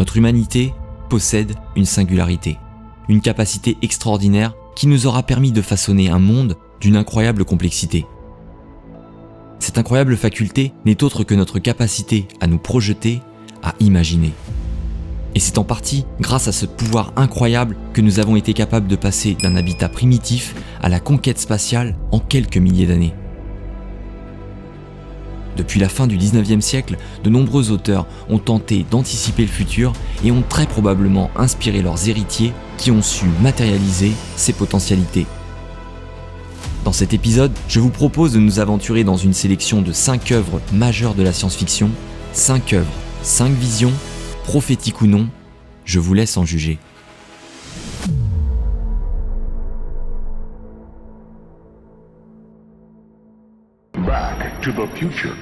Notre humanité possède une singularité, une capacité extraordinaire qui nous aura permis de façonner un monde d'une incroyable complexité. Cette incroyable faculté n'est autre que notre capacité à nous projeter, à imaginer. Et c'est en partie grâce à ce pouvoir incroyable que nous avons été capables de passer d'un habitat primitif à la conquête spatiale en quelques milliers d'années. Depuis la fin du 19e siècle, de nombreux auteurs ont tenté d'anticiper le futur et ont très probablement inspiré leurs héritiers qui ont su matérialiser ces potentialités. Dans cet épisode, je vous propose de nous aventurer dans une sélection de 5 œuvres majeures de la science-fiction, 5 œuvres, 5 visions, prophétiques ou non, je vous laisse en juger. Back to the Future.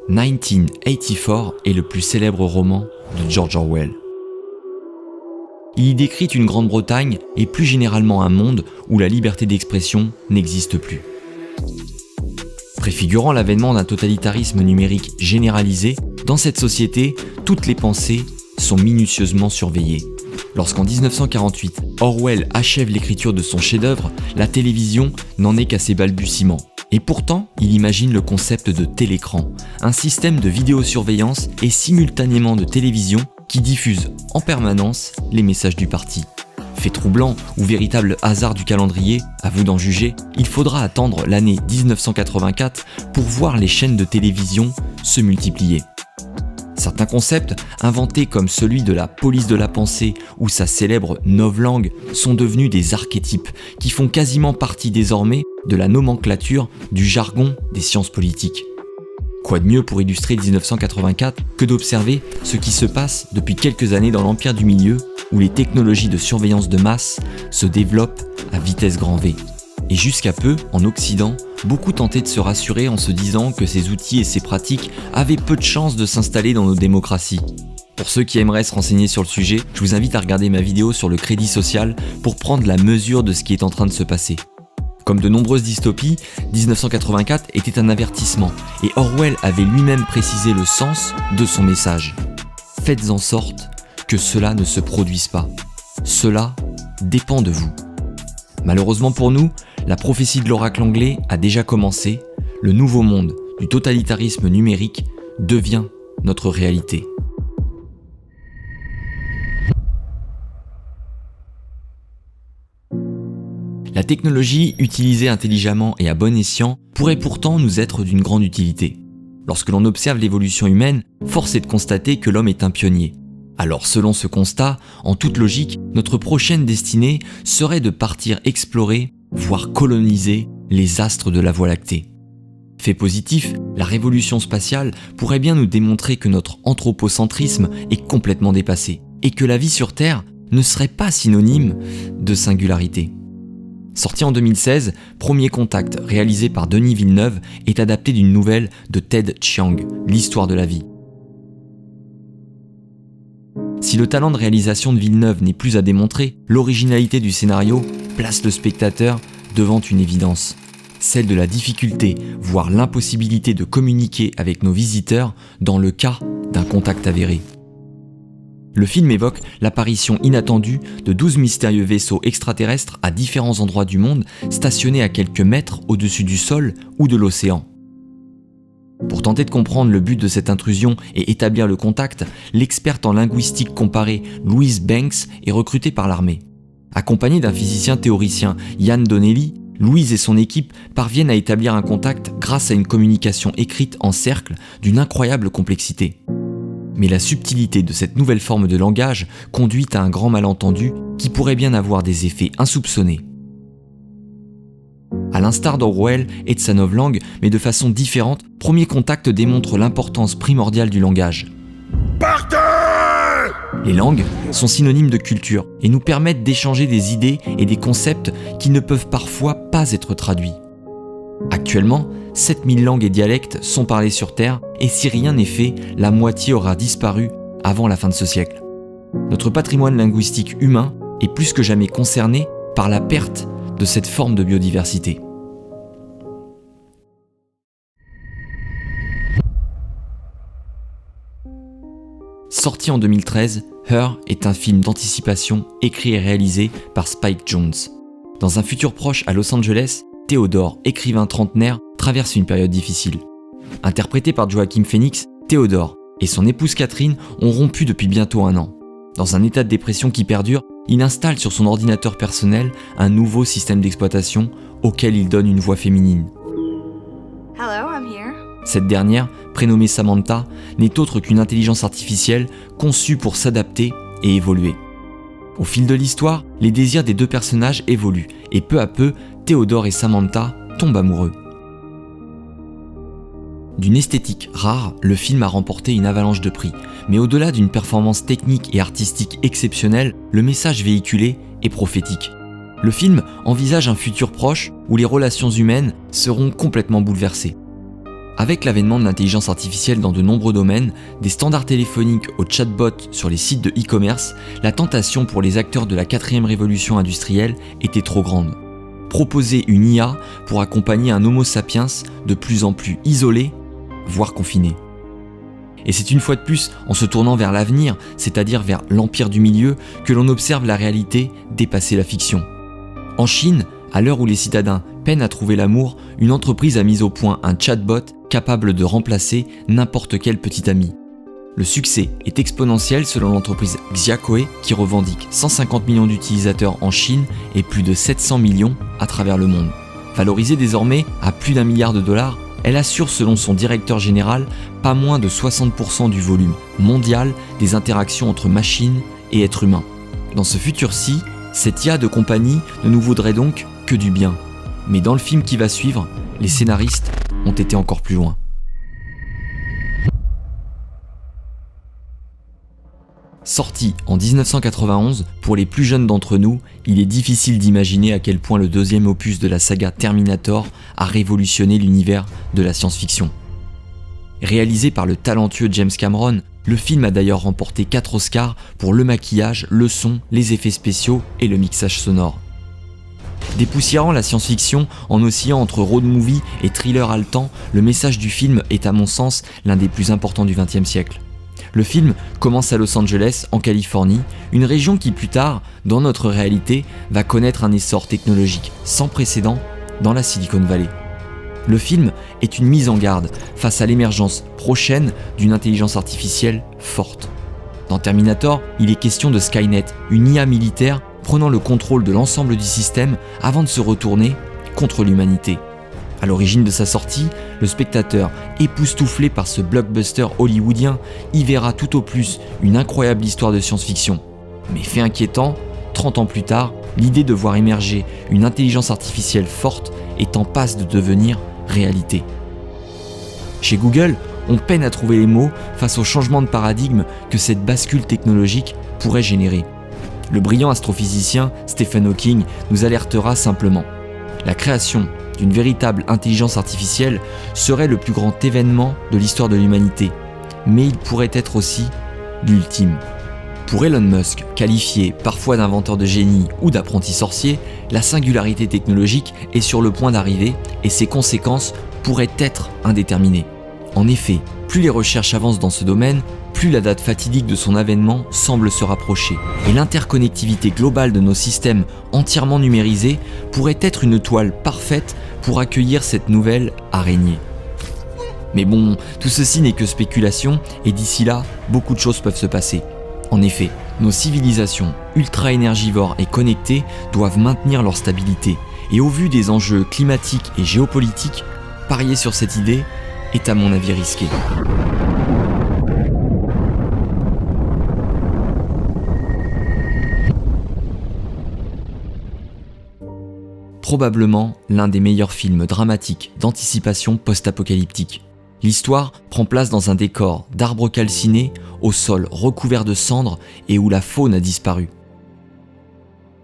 « 1984 » est le plus célèbre roman de George Orwell. Il y décrit une Grande-Bretagne et plus généralement un monde où la liberté d'expression n'existe plus. Préfigurant l'avènement d'un totalitarisme numérique généralisé, dans cette société, toutes les pensées sont minutieusement surveillées. Lorsqu'en 1948, Orwell achève l'écriture de son chef-d'œuvre, la télévision n'en est qu'à ses balbutiements. Et pourtant, il imagine le concept de télécran, un système de vidéosurveillance et simultanément de télévision qui diffuse en permanence les messages du parti. Fait troublant ou véritable hasard du calendrier, à vous d'en juger, il faudra attendre l'année 1984 pour voir les chaînes de télévision se multiplier. Certains concepts, inventés comme celui de la police de la pensée ou sa célèbre novlangue, sont devenus des archétypes qui font quasiment partie désormais de la nomenclature du jargon des sciences politiques. Quoi de mieux pour illustrer 1984 que d'observer ce qui se passe depuis quelques années dans l'Empire du Milieu, où les technologies de surveillance de masse se développent à vitesse grand V. Et jusqu'à peu, en Occident, beaucoup tentaient de se rassurer en se disant que ces outils et ces pratiques avaient peu de chances de s'installer dans nos démocraties. Pour ceux qui aimeraient se renseigner sur le sujet, je vous invite à regarder ma vidéo sur le crédit social pour prendre la mesure de ce qui est en train de se passer. Comme de nombreuses dystopies, 1984 était un avertissement et Orwell avait lui-même précisé le sens de son message. Faites en sorte que cela ne se produise pas. Cela dépend de vous. Malheureusement pour nous, la prophétie de l'oracle anglais a déjà commencé. Le nouveau monde du totalitarisme numérique devient notre réalité. La technologie utilisée intelligemment et à bon escient pourrait pourtant nous être d'une grande utilité. Lorsque l'on observe l'évolution humaine, force est de constater que l'homme est un pionnier. Alors selon ce constat, en toute logique, notre prochaine destinée serait de partir explorer, voire coloniser les astres de la Voie lactée. Fait positif, la révolution spatiale pourrait bien nous démontrer que notre anthropocentrisme est complètement dépassé et que la vie sur Terre ne serait pas synonyme de singularité. Sorti en 2016, Premier Contact, réalisé par Denis Villeneuve, est adapté d'une nouvelle de Ted Chiang, L'histoire de la vie. Si le talent de réalisation de Villeneuve n'est plus à démontrer, l'originalité du scénario place le spectateur devant une évidence, celle de la difficulté, voire l'impossibilité de communiquer avec nos visiteurs dans le cas d'un contact avéré. Le film évoque l'apparition inattendue de 12 mystérieux vaisseaux extraterrestres à différents endroits du monde, stationnés à quelques mètres au-dessus du sol ou de l'océan. Pour tenter de comprendre le but de cette intrusion et établir le contact, l'experte en linguistique comparée Louise Banks est recrutée par l'armée. Accompagnée d'un physicien théoricien, Ian Donnelly, Louise et son équipe parviennent à établir un contact grâce à une communication écrite en cercle d'une incroyable complexité. Mais la subtilité de cette nouvelle forme de langage conduit à un grand malentendu qui pourrait bien avoir des effets insoupçonnés. À l'instar d'Orwell et de sa novlangue, mais de façon différente, Premier Contact démontre l'importance primordiale du langage. Partez ! Les langues sont synonymes de culture et nous permettent d'échanger des idées et des concepts qui ne peuvent parfois pas être traduits. Actuellement, 7000 langues et dialectes sont parlés sur Terre et si rien n'est fait, la moitié aura disparu avant la fin de ce siècle. Notre patrimoine linguistique humain est plus que jamais concerné par la perte de cette forme de biodiversité. Sorti en 2013, Her est un film d'anticipation écrit et réalisé par Spike Jonze. Dans un futur proche à Los Angeles, Theodore, écrivain trentenaire, traverse une période difficile. Interprété par Joaquin Phoenix, Theodore et son épouse Catherine ont rompu depuis bientôt 1 an. Dans un état de dépression qui perdure, il installe sur son ordinateur personnel un nouveau système d'exploitation auquel il donne une voix féminine. Hello, I'm here. Cette dernière, prénommée Samantha, n'est autre qu'une intelligence artificielle conçue pour s'adapter et évoluer. Au fil de l'histoire, les désirs des deux personnages évoluent et peu à peu, Theodore et Samantha tombent amoureux. D'une esthétique rare, le film a remporté une avalanche de prix, mais au-delà d'une performance technique et artistique exceptionnelle, le message véhiculé est prophétique. Le film envisage un futur proche où les relations humaines seront complètement bouleversées. Avec l'avènement de l'intelligence artificielle dans de nombreux domaines, des standards téléphoniques aux chatbots sur les sites de e-commerce, la tentation pour les acteurs de la 4e révolution industrielle était trop grande. Proposer une IA pour accompagner un Homo sapiens de plus en plus isolé, voire confiné. Et c'est une fois de plus en se tournant vers l'avenir, c'est-à-dire vers l'empire du milieu, que l'on observe la réalité dépasser la fiction. En Chine, à l'heure où les citadins peinent à trouver l'amour, une entreprise a mis au point un chatbot capable de remplacer n'importe quel petit ami. Le succès est exponentiel selon l'entreprise Xiaoke qui revendique 150 millions d'utilisateurs en Chine et plus de 700 millions à travers le monde. Valorisée désormais à plus d'1 milliard de dollars, elle assure selon son directeur général pas moins de 60% du volume mondial des interactions entre machines et êtres humains. Dans ce futur-ci, cette IA de compagnie ne nous vaudrait donc que du bien. Mais dans le film qui va suivre, les scénaristes ont été encore plus loin. Sorti en 1991, pour les plus jeunes d'entre nous, il est difficile d'imaginer à quel point le 2e opus de la saga Terminator a révolutionné l'univers de la science-fiction. Réalisé par le talentueux James Cameron, le film a d'ailleurs remporté 4 Oscars pour le maquillage, le son, les effets spéciaux et le mixage sonore. Dépoussiérant la science-fiction en oscillant entre road movie et thriller haletant, le message du film est à mon sens l'un des plus importants du XXe siècle. Le film commence à Los Angeles, en Californie, une région qui plus tard, dans notre réalité, va connaître un essor technologique sans précédent dans la Silicon Valley. Le film est une mise en garde face à l'émergence prochaine d'une intelligence artificielle forte. Dans Terminator, il est question de Skynet, une IA militaire prenant le contrôle de l'ensemble du système avant de se retourner contre l'humanité. À l'origine de sa sortie, le spectateur, époustouflé par ce blockbuster hollywoodien, y verra tout au plus une incroyable histoire de science-fiction. Mais fait inquiétant, 30 ans plus tard, l'idée de voir émerger une intelligence artificielle forte est en passe de devenir réalité. Chez Google, on peine à trouver les mots face au changement de paradigme que cette bascule technologique pourrait générer. Le brillant astrophysicien Stephen Hawking nous alertera simplement. La création d'une véritable intelligence artificielle serait le plus grand événement de l'histoire de l'humanité, mais il pourrait être aussi l'ultime. Pour Elon Musk, qualifié parfois d'inventeur de génie ou d'apprenti sorcier, la singularité technologique est sur le point d'arriver et ses conséquences pourraient être indéterminées. En effet, plus les recherches avancent dans ce domaine, plus la date fatidique de son avènement semble se rapprocher. Et l'interconnectivité globale de nos systèmes entièrement numérisés pourrait être une toile parfaite pour accueillir cette nouvelle araignée. Mais bon, tout ceci n'est que spéculation et d'ici là, beaucoup de choses peuvent se passer. En effet, nos civilisations ultra-énergivores et connectées doivent maintenir leur stabilité. Et au vu des enjeux climatiques et géopolitiques, parier sur cette idée est à mon avis risqué. Probablement l'un des meilleurs films dramatiques d'anticipation post-apocalyptique. L'histoire prend place dans un décor d'arbres calcinés, au sol recouvert de cendres et où la faune a disparu.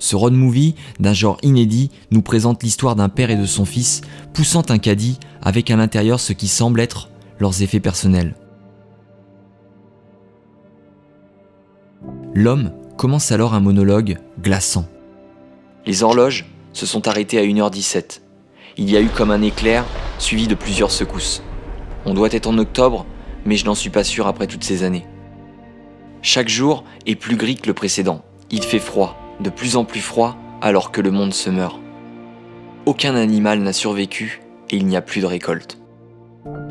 Ce road movie, d'un genre inédit, nous présente l'histoire d'un père et de son fils poussant un caddie avec à l'intérieur ce qui semble être leurs effets personnels. L'homme commence alors un monologue glaçant. Les horloges se sont arrêtées à 1h17. Il y a eu comme un éclair, suivi de plusieurs secousses. On doit être en octobre, mais je n'en suis pas sûr après toutes ces années. Chaque jour est plus gris que le précédent. Il fait froid, de plus en plus froid, alors que le monde se meurt. Aucun animal n'a survécu et il n'y a plus de récolte.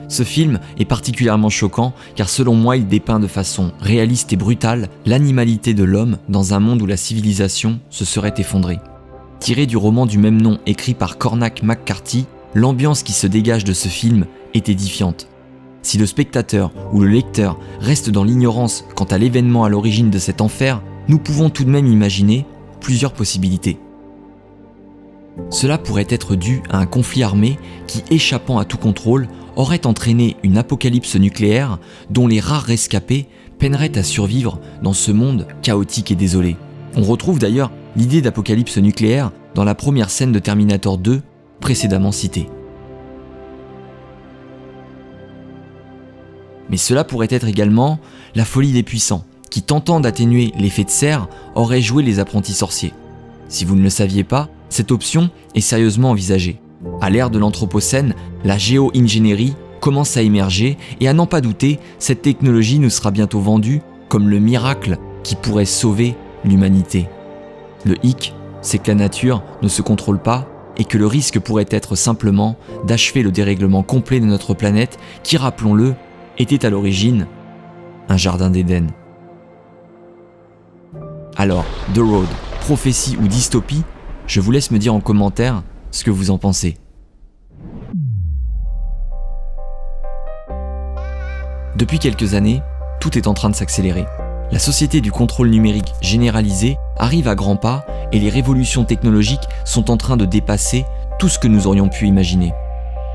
Ce film est particulièrement choquant car selon moi il dépeint de façon réaliste et brutale l'animalité de l'homme dans un monde où la civilisation se serait effondrée. Tiré du roman du même nom écrit par Cormac McCarthy, l'ambiance qui se dégage de ce film est édifiante. Si le spectateur ou le lecteur reste dans l'ignorance quant à l'événement à l'origine de cet enfer, nous pouvons tout de même imaginer plusieurs possibilités. Cela pourrait être dû à un conflit armé qui, échappant à tout contrôle, aurait entraîné une apocalypse nucléaire dont les rares rescapés peineraient à survivre dans ce monde chaotique et désolé. On retrouve d'ailleurs l'idée d'apocalypse nucléaire dans la première scène de Terminator 2, précédemment citée. Mais cela pourrait être également la folie des puissants, qui tentant d'atténuer l'effet de serre, auraient joué les apprentis sorciers. Si vous ne le saviez pas, cette option est sérieusement envisagée. À l'ère de l'Anthropocène, la géo-ingénierie commence à émerger et à n'en pas douter, cette technologie nous sera bientôt vendue comme le miracle qui pourrait sauver l'humanité. Le hic, c'est que la nature ne se contrôle pas et que le risque pourrait être simplement d'achever le dérèglement complet de notre planète qui, rappelons-le, était à l'origine un jardin d'Éden. Alors, The Road, prophétie ou dystopie, je vous laisse me dire en commentaire ce que vous en pensez. Depuis quelques années, tout est en train de s'accélérer. La société du contrôle numérique généralisé arrive à grands pas et les révolutions technologiques sont en train de dépasser tout ce que nous aurions pu imaginer.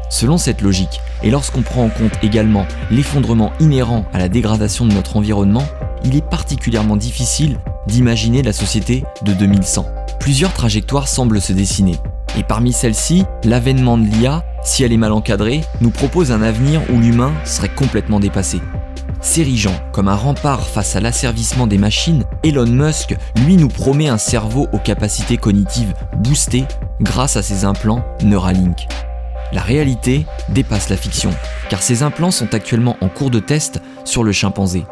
Selon cette logique, et lorsqu'on prend en compte également l'effondrement inhérent à la dégradation de notre environnement, il est particulièrement difficile d'imaginer la société de 2100. Plusieurs trajectoires semblent se dessiner. Et parmi celles-ci, l'avènement de l'IA, si elle est mal encadrée, nous propose un avenir où l'humain serait complètement dépassé. S'érigeant comme un rempart face à l'asservissement des machines, Elon Musk, lui, nous promet un cerveau aux capacités cognitives boostées grâce à ses implants Neuralink. La réalité dépasse la fiction, car ces implants sont actuellement en cours de test sur le chimpanzé.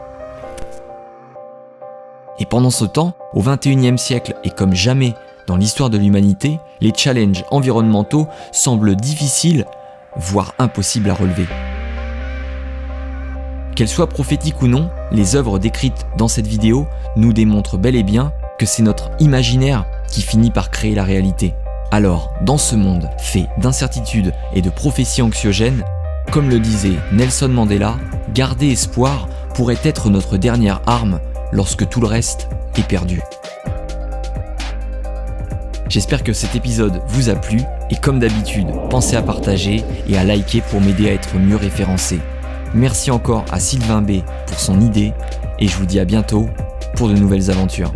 Et pendant ce temps, au XXIe siècle et comme jamais dans l'histoire de l'humanité, les challenges environnementaux semblent difficiles, voire impossibles à relever. Qu'elles soient prophétiques ou non, les œuvres décrites dans cette vidéo nous démontrent bel et bien que c'est notre imaginaire qui finit par créer la réalité. Alors, dans ce monde fait d'incertitudes et de prophéties anxiogènes, comme le disait Nelson Mandela, garder espoir pourrait être notre dernière arme lorsque tout le reste est perdu. J'espère que cet épisode vous a plu et comme d'habitude, pensez à partager et à liker pour m'aider à être mieux référencé. Merci encore à Sylvain B pour son idée et je vous dis à bientôt pour de nouvelles aventures.